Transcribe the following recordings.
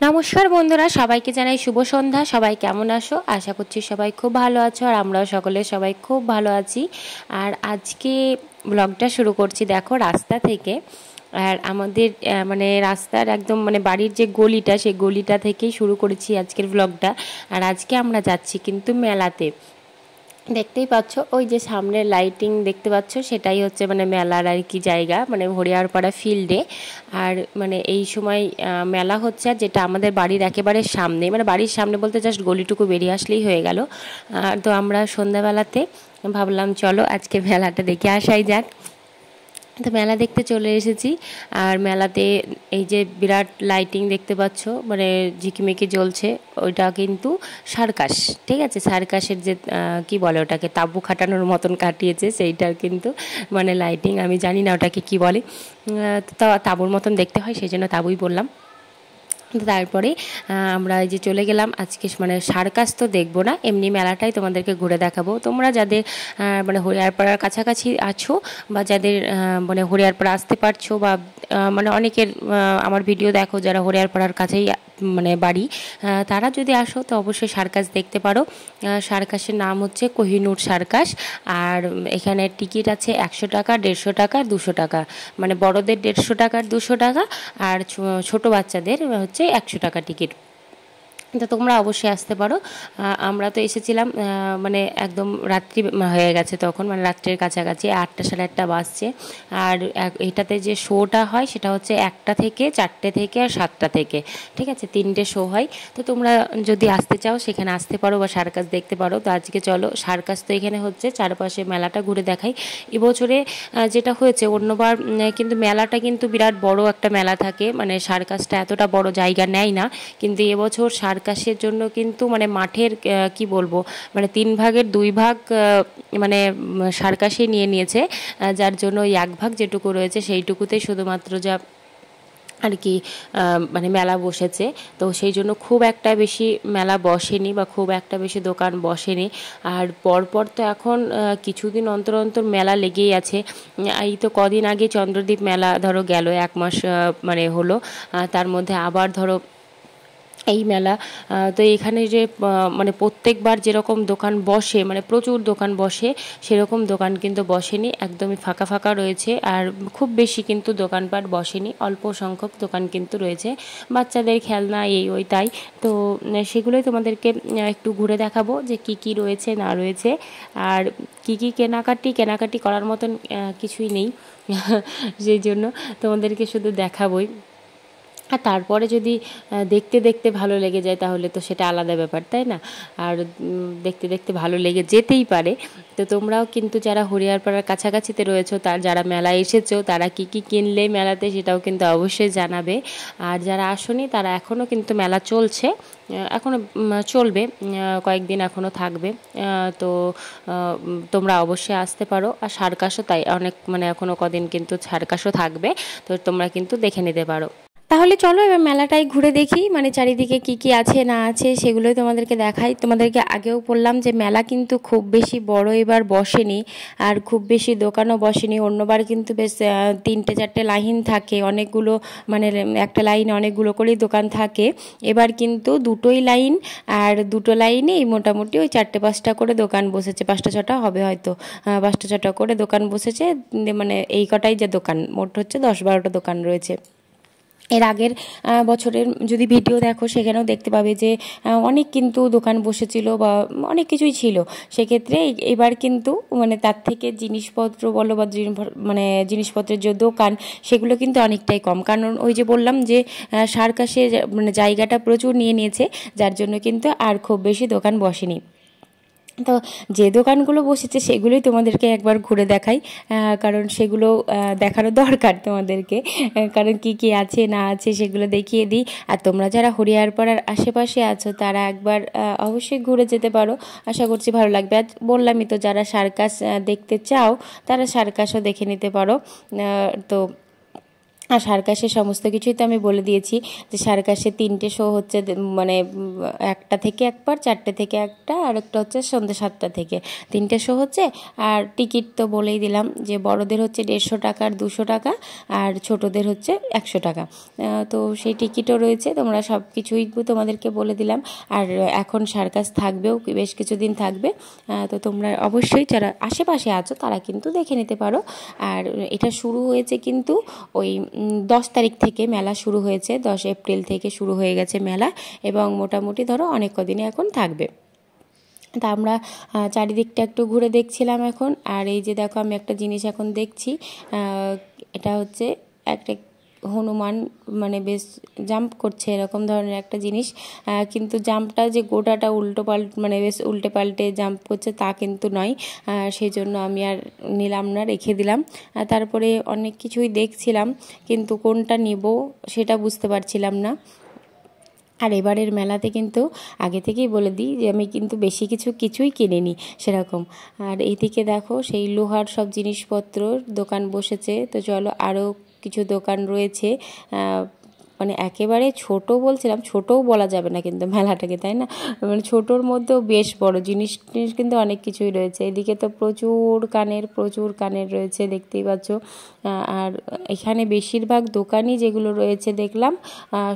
নমস্কার বন্ধুরা, সবাইকে জানাই শুভ সন্ধ্যা। সবাই কেমন আছো? আশা করছি সবাই খুব ভালো আছো, আর আমরাও সকলে সবাই খুব ভালো আছি। আর আজকে ব্লগটা শুরু করছি দেখো রাস্তা থেকে। আর আমাদের মানে রাস্তার একদম মানে বাড়ির যে গলিটা, সেই গলিটা থেকেই শুরু করেছি আজকের ব্লগটা। আর আজকে আমরা যাচ্ছি কিন্তু মেলাতে। দেখতেই পাচ্ছ ওই যে সামনের লাইটিং দেখতে পাচ্ছ, সেটাই হচ্ছে মানে মেলার আর কি জায়গা, মানে হরিয়ারপাড়া ফিল্ডে। আর মানে এই সময় মেলা হচ্ছে, আর যেটা আমাদের বাড়ির একেবারে সামনে, মানে বাড়ির সামনে বলতে জাস্ট গলিটুকু বেরিয়ে আসলেই হয়ে গেল। তো আমরা সন্ধ্যাবেলাতে ভাবলাম চলো আজকে মেলাটা দেখে আসাই যাক। তো মেলা দেখতে চলে এসেছি। আর মেলাতে এই যে বিরাট লাইটিং দেখতে পাচ্ছ, মানে ঝিকিমিকি জ্বলছে, ওইটা কিন্তু সার্কাস। ঠিক আছে, সার্কাসের যে কি বলে ওটাকে, তাঁবু খাটানোর মতন কাটিয়েছে, সেইটার কিন্তু মানে লাইটিং। আমি জানি না ওটাকে কি বলে, তো তাঁবুর মতন দেখতে হয়, সেই জন্য তাঁবুই বললাম। তারপরে আমরা এই যে চলে গেলাম আজকে, মানে সার্কাস তো দেখবো না, এমনি মেলাটাই তোমাদেরকে ঘুরে দেখাবো। তোমরা যাদের মানে হরিয়ারপাড়ার কাছাকাছি আছো, বা যাদের মানে হরিয়ারপাড়া আসতে পারছো, বা মানে অনেকের আমার ভিডিও দেখো যারা হরিয়ারপাড়ার কাছেই মানে বাড়ি, তারা যদি আসো তো অবশ্যই সার্কাস দেখতে পারো। সার্কাসের নাম হচ্ছে কোহিনূর সার্কাস। আর এখানে টিকিট আছে 100 টাকা, 150 টাকা, 200 টাকা। মানে বড়দের 150 টাকার 200 টাকা, আর ছোটো বাচ্চাদের হচ্ছে 100 টাকা টিকিট। তো তোমরা অবশ্যই আসতে পারো। আমরা তো এসেছিলাম মানে একদম রাত্রি হয়ে গেছে তখন, মানে রাত্রের কাছাকাছি 8টা সাড়ে 8টা বাজছে। আর এটাতে যে শোটা হয় সেটা হচ্ছে 1টা থেকে 4টে থেকে আর 7টা থেকে, ঠিক আছে, 3টে শো হয়। তো তোমরা যদি আসতে চাও সেখানে আসতে পারো, বা সার্কাস দেখতে পারো। তো আজকে চলো সার্কাস তো এখানে হচ্ছে, চারপাশে মেলাটা ঘুরে দেখাই। এবছরে যেটা হয়েছে, অন্যবার কিন্তু মেলাটা কিন্তু বিরাট বড় একটা মেলা থাকে, মানে সার্কাসটা এতটা বড় জায়গা নেয় না। কিন্তু এবছর সার্কাসের জন্য কিন্তু মানে মাঠের কি বলবো, মানে 3 ভাগের 2 ভাগ মানে সার্কাসে নিয়ে নিয়েছে। যার জন্য ওই 1 ভাগ যেটুকু রয়েছে সেইটুকুতেই শুধুমাত্র যা আর কি মানে মেলা বসেছে। তো সেই জন্য খুব একটা বেশি মেলা বসেনি, বা খুব একটা বেশি দোকান বসেনি। আর পরপর তো এখন কিছুদিন অন্তর অন্তর মেলা লেগেই আছে। এই তো কদিন আগে চন্দ্রদ্বীপ মেলা ধরো গেল, 1 মাস মানে হলো। তার মধ্যে আবার ধরো এই মেলা। তো এখানে যে মানে প্রত্যেকবার যেরকম দোকান বসে, মানে প্রচুর দোকান বসে, সেরকম দোকান কিন্তু বসেনি, একদমই ফাঁকা ফাঁকা রয়েছে। আর খুব বেশি কিন্তু দোকানপাট বসেনি, অল্প সংখ্যক দোকান কিন্তু রয়েছে, বাচ্চাদের খেলনা এই ওই তাই। তো সেগুলোই তোমাদেরকে একটু ঘুরে দেখাবো যে কি কি রয়েছে না রয়েছে, আর কি কি কেনাকাটি করার মতন কিছুই নেই। সেই জন্য তোমাদেরকে শুধু দেখাবই। আর তারপরে যদি দেখতে দেখতে ভালো লেগে যায় তাহলে তো সেটা আলাদা ব্যাপার, তাই না? আর দেখতে দেখতে ভালো লেগে যেতেই পারে। তো তোমরাও কিন্তু যারা হরিয়ারপাড়ার কাছাকাছিতে রয়েছো, তার যারা মেলায় এসেছো, তারা কি কি কিনলে মেলাতে, সেটাও কিন্তু অবশ্যই জানাবে। আর যারা আসোনি তারা এখনও কিন্তু মেলা চলছে, এখনও চলবে, কয়েকদিন এখনও থাকবে। তো তোমরা অবশ্যই আসতে পারো। আর সার্কাসও তাই, অনেক মানে এখনও কদিন কিন্তু সার্কাসও থাকবে, তো তোমরা কিন্তু দেখে নিতে পারো। তাহলে চলো এবার মেলাটাই ঘুরে দেখি, মানে চারিদিকে কি কি আছে না আছে সেগুলোই তোমাদেরকে দেখাই। তোমাদেরকে আগেও বললাম যে মেলা কিন্তু খুব বেশি বড় এবার বসেনি, আর খুব বেশি দোকানও বসেনি। অন্যবার কিন্তু বেশ 3টে 4টে লাইন থাকে, অনেকগুলো মানে একটা লাইনে অনেকগুলো করেই দোকান থাকে। এবার কিন্তু 2টোই লাইন, আর 2টো লাইনেই মোটামুটি ওই 4টে 5টা করে দোকান বসেছে, 5টা 6টা হবে হয়তো, 5টা 6টা করে দোকান বসেছে। মানে এই কটাই যে দোকান, মোট হচ্ছে 10-12টা দোকান রয়েছে। এর আগের বছরের যদি ভিডিও দেখো সেখানেও দেখতে পাবে যে অনেক কিন্তু দোকান বসেছিল, বা অনেক কিছুই ছিল। সেক্ষেত্রে এবার কিন্তু মানে তার থেকে জিনিসপত্র বলো, বা মানে জিনিসপত্রের যে দোকান, সেগুলো কিন্তু অনেকটাই কম। কারণ ওই যে বললাম যে সার্কাসে মানে জায়গাটা প্রচুর নিয়ে নিয়েছে, যার জন্য কিন্তু আর খুব বেশি দোকান বসেনি। তো যে দোকানগুলো বসেছে সেগুলোই তোমাদেরকে একবার ঘুরে দেখাই, কারণ সেগুলো দেখানো দরকার তোমাদেরকে, কারণ কি কি আছে না আছে সেগুলো দেখিয়ে দিই। আর তোমরা যারা হরিয়ারপাড়ার আশেপাশে আছো তারা একবার অবশ্যই ঘুরে যেতে পারো, আশা করছি ভালো লাগবে। আর বললামই তো, যারা সার্কাস দেখতে চাও তারা সার্কাসও দেখে নিতে পারো। তো আর সার্কাসের সমস্ত কিছুই তো আমি বলে দিয়েছি যে সার্কাসে 3টে শো হচ্ছে, মানে 1টা থেকে একবার, 4টে থেকে একটা, আর একটা হচ্ছে সন্ধ্যে 7টা থেকে 3টে শো হচ্ছে। আর টিকিট তো বলেই দিলাম যে বড়দের হচ্ছে 150 টাকা আর 200 টাকা, আর ছোটদের হচ্ছে 100 টাকা। তো সেই টিকিটও রয়েছে, তোমরা সব কিছুই তোমাদেরকে বলে দিলাম। আর এখন সার্কাস থাকবেও, বেশ কিছুদিন থাকবে। তো তোমরা অবশ্যই যারা আশেপাশে আছো তারা কিন্তু দেখে নিতে পারো। আর এটা শুরু হয়েছে কিন্তু ওই 10 তারিখ থেকে মেলা শুরু হয়েছে, 10 এপ্রিল থেকে শুরু হয়ে গেছে মেলা, এবং মোটামুটি ধরো অনেক কদিনই এখন থাকবে। তা আমরা চারিদিকটা একটু ঘুরে দেখছিলাম এখন। আর এই যে দেখো আমি একটা জিনিস এখন দেখছি, এটা হচ্ছে একটা হনুমান, মানে বেশ জাম্প করছে এরকম ধরনের একটা জিনিস, কিন্তু জাম্পটা যে গোটাটা মানে বেশ উল্টে পাল্টে জাম্প করছে তা কিন্তু নয়। সেই জন্য আমি আর নিলাম না, রেখে দিলাম। তারপরে অনেক কিছুই দেখছিলাম, কিন্তু কোনটা নিব সেটা বুঝতে পারছিলাম না। আর এবারের মেলাতে কিন্তু আগে থেকেই বলে দিই যে আমি কিন্তু বেশি কিছুই কিনিনি সেরকম। আর এইদিকে দেখো সেই লোহার সব জিনিসপত্র দোকান বসেছে। তো চলো, আরও কিছু দোকান রয়েছে, মানে একেবারে ছোট বলছিলাম, ছোটও বলা যাবে না কিন্তু মেলাটাকে, তাই না? মানে ছোটোর মধ্যেও বেশ বড় জিনিস কিন্তু অনেক কিছুই রয়েছে। এদিকে তো প্রচুর কানের রয়েছে, দেখতেই পাচ্ছ। আর এখানে বেশিরভাগ দোকানই যেগুলো রয়েছে দেখলাম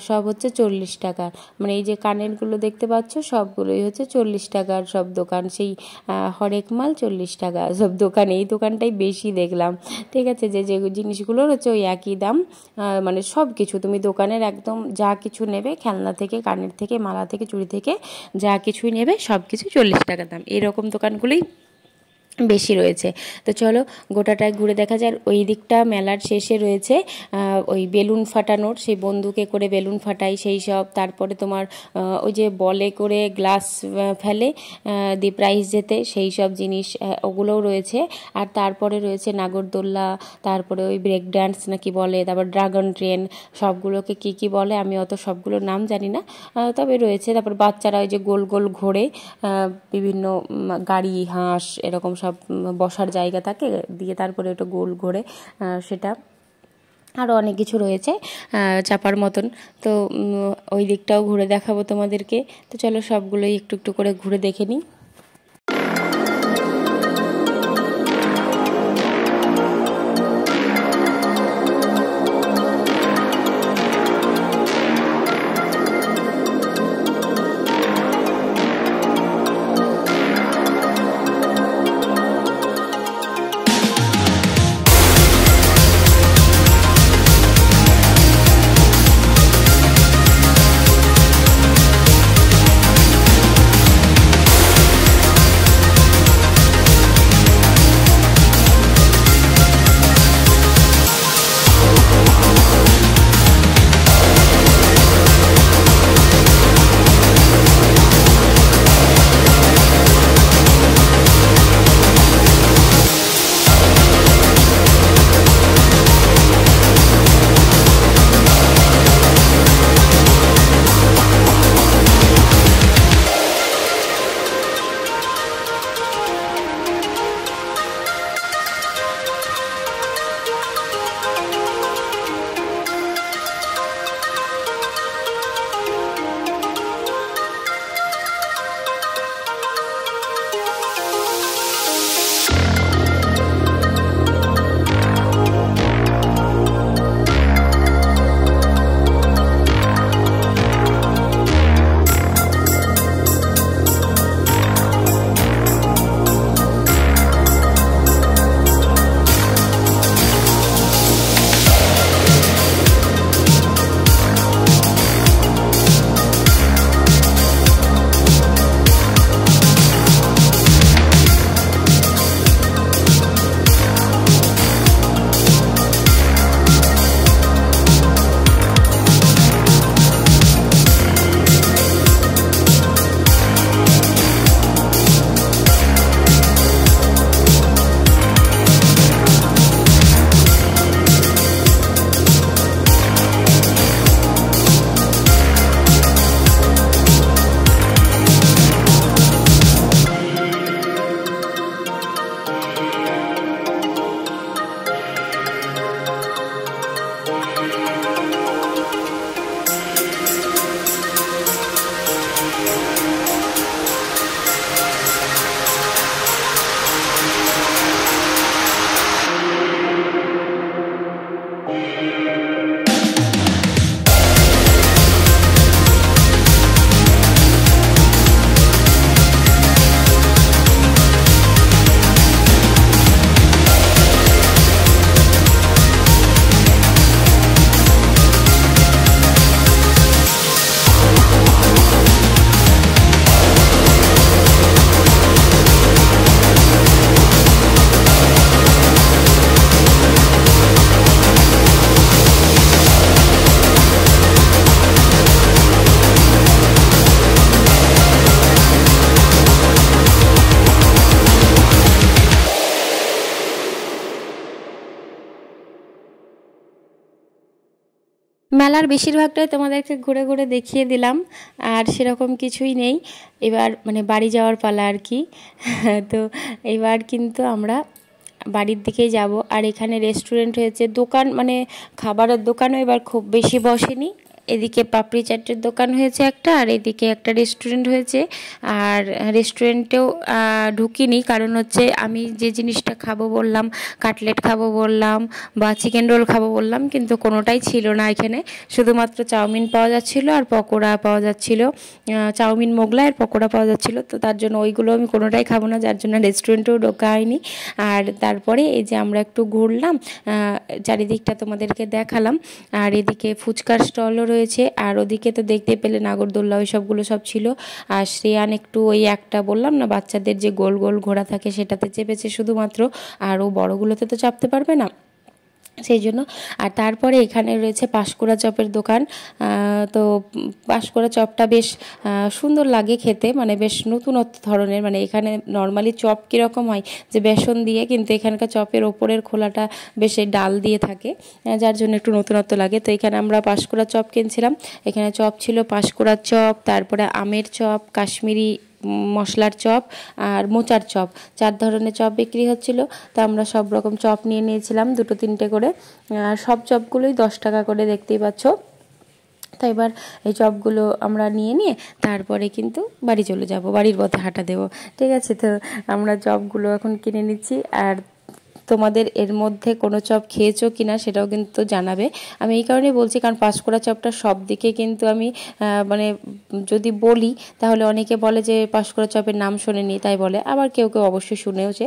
সব হচ্ছে 40 টাকা। মানে এই যে কানেরগুলো দেখতে পাচ্ছ সবগুলোই হচ্ছে 40 টাকার সব দোকান, সেই হরেক মাল 40 টাকা সব দোকান। এই দোকানটাই বেশি দেখলাম, ঠিক আছে। যে জিনিসগুলোর হচ্ছে ওই একই দাম, মানে সব কিছু তুমি দোকানের একদম যা কিছু নেবে, খেলনা থেকে, কানের থেকে, মালা থেকে, চুড়ি থেকে যা কিছুই নেবে সব কিছু 40 টাকা দাম, এরকম দোকানগুলোই বেশি রয়েছে। তো চলো গোটাটায় ঘুরে দেখা যায়। আর ওই দিকটা মেলার শেষে রয়েছে ওই বেলুন ফাটানোর, সেই বন্দুকে করে বেলুন ফাটাই সেই সব। তারপরে তোমার ওই যে বলে করে গ্লাস ফেলে দিয়ে প্রাইজ জেতে, সেই সব জিনিস ওগুলোও রয়েছে। আর তারপরে রয়েছে নাগরদোল্লা, তারপরে ওই ব্রেক ডান্স নাকি বলে, তারপর ড্রাগন ট্রেন, সবগুলোকে কি বলে আমি অত সবগুলোর নাম জানি না, তবে রয়েছে। তারপর বাচ্চারা ওই যে গোল গোল ঘোরে, বিভিন্ন গাড়ি, হাঁস, এরকম সব বসার জায়গা থাকে দিয়ে, তারপরে ওটা গোল ঘোরে, সেটা। আরও অনেক কিছু রয়েছে চাপার মতন। তো ওই দিকটাও ঘুরে দেখাবো তোমাদেরকে। তো চলো সবগুলোই একটু একটু করে ঘুরে দেখে নিই। মেলার বেশিরভাগটাই তোমাদেরকে ঘুরে ঘুরে দেখিয়ে দিলাম, আর সেরকম কিছুই নেই। এবার মানে বাড়ি যাওয়ার পালা আর কি। তো এবার কিন্তু আমরা বাড়ির দিকেই যাব। আর এখানে রেস্টুরেন্ট হয়েছে, দোকান মানে খাবারের দোকানও এবার খুব বেশি বসেনি। এদিকে পাপড়ি চাটের দোকান হয়েছে একটা, আর এদিকে একটা রেস্টুরেন্ট হয়েছে। আর রেস্টুরেন্টেও ঢুকিনি, কারণ হচ্ছে আমি যে জিনিসটা খাবো বললাম, কাটলেট খাবো বললাম বা চিকেন রোল খাবো বললাম, কিন্তু কোনোটাই ছিল না এখানে। শুধুমাত্র চাউমিন পাওয়া যাচ্ছিলো আর পকোড়া পাওয়া যাচ্ছিলো, চাউমিন মোগলাই আর পকোড়া পাওয়া যাচ্ছিলো। তো তার জন্য ওইগুলো আমি কোনোটাই খাবো না, যার জন্য রেস্টুরেন্টেও ঢোকা হয়নি। আর তারপরে এই যে আমরা একটু ঘুরলাম, চারিদিকটা তোমাদেরকে দেখালাম। আর এদিকে ফুচকার স্টলও রয়েছে, আর ওদিকে তো দেখতে পেলে নাগরদোল্লা ওই সবগুলো সব ছিল। আর শ্রেয়ান একটু ওই একটা বললাম না বাচ্চাদের যে গোল গোল ঘোড়া থাকে সেটাতে চেপেছে শুধুমাত্র, আর ও বড়গুলোতে তো চাপতে পারবে না, সেই জন্য। আর তারপরে এখানে রয়েছে পাঁশকুড়া চপের দোকান। তো পাঁশকুড়া চপটা বেশ সুন্দর লাগে খেতে, মানে বেশ নতুনত্ব ধরনের। মানে এখানে নর্মালি চপ কীরকম হয় যে বেসন দিয়ে, কিন্তু এখানকার চপের ওপরের খোলাটা বেশ ডাল দিয়ে থাকে, যার জন্য একটু নতুনত্ব লাগে। তো এখানে আমরা পাঁশকুড়া চপ কিনছিলাম। এখানে চপ ছিল পাঁশকুড়ার চপ, তারপরে আমের চপ, কাশ্মীরি মশলার চপ আর মোচার চপ, 4 ধরনের চপ বিক্রি হচ্ছিল। তো আমরা সব রকম চপ নিয়ে নিয়েছিলাম 2-3টে করে, আর সব চপগুলোই 10 টাকা করে, দেখতেই পাচ্ছ। তো এবার এই চপগুলো আমরা নিয়ে তারপরে কিন্তু বাড়ি চলে যাব, বাড়ির পথে হাঁটা দেবো, ঠিক আছে। তো আমরা চপগুলো এখন কিনে নিচ্ছি। আর তোমাদের এর মধ্যে কোনো চপ খেয়েছো কিনা সেটাও কিন্তু জানাবে। আমি এই কারণেই বলছি, কারণ পাঁশকুড়া চপটা সব দিকে কিন্তু আমি মানে যদি বলি তাহলে অনেকে বলে যে পাঁশকুড়া চপের নাম শোনেনি, তাই বলে। আবার কেউ কেউ অবশ্যই শুনেওছে।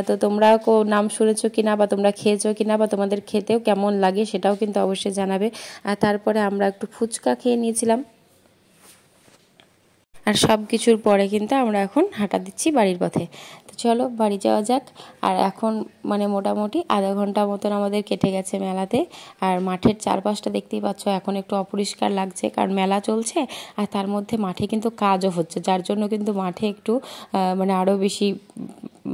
তো তোমরা নাম শুনেছো কিনা বা তোমরা খেয়েছো কিনা বা তোমাদের খেতেও কেমন লাগে সেটাও কিন্তু অবশ্যই জানাবে। আর তারপরে আমরা একটু ফুচকা খেয়ে নিয়েছিলাম। আর সব কিছুর পরে কিন্তু আমরা এখন হাঁটা দিচ্ছি বাড়ির পথে। তো চলো বাড়ি যাওয়া যাক। আর এখন মানে মোটামুটি আধা ঘন্টা মতন আমাদের কেটে গেছে মেলাতে। আর মাঠের চারপাশটা দেখতেই পাচ্ছ এখন একটু অপরিষ্কার লাগছে, কারণ মেলা চলছে আর তার মধ্যে মাঠে কিন্তু কাজও হচ্ছে, যার জন্য কিন্তু মাঠে একটু মানে আরও বেশি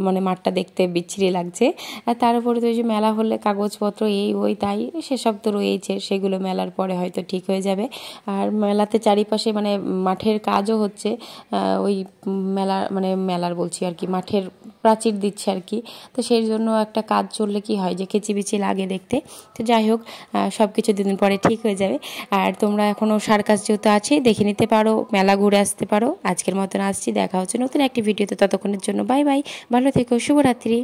মানে মাঠটা দেখতে বিচ্ছিরি লাগছে। আর তার উপরে তো ওই যে মেলা হলে কাগজপত্র এই ওই তাই সেসব তো রয়েছে, সেগুলো মেলার পরে হয়তো ঠিক হয়ে যাবে। আর মেলাতে চারিপাশে মানে মাঠের কাজও হচ্ছে, ওই মেলার বলছি আর কি, মাঠের প্রাচীর দিচ্ছে আর কি। তো সেই জন্য একটা কাজ চললে কি হয় যে কিচিবিচি লাগে দেখতে। তো যাই হোক, সব কিছু দুদিন পরে ঠিক হয়ে যাবে। আর তোমরা এখনও সার্কাস যেহেতু আছে দেখে নিতে পারো, মেলা ঘুরে আসতে পারো। আজকের মতন আসছি, দেখা হচ্ছে নতুন একটি ভিডিওতে। ততক্ষণের জন্য বাই বাই, ভালো থেকো, শুভরাত্রি।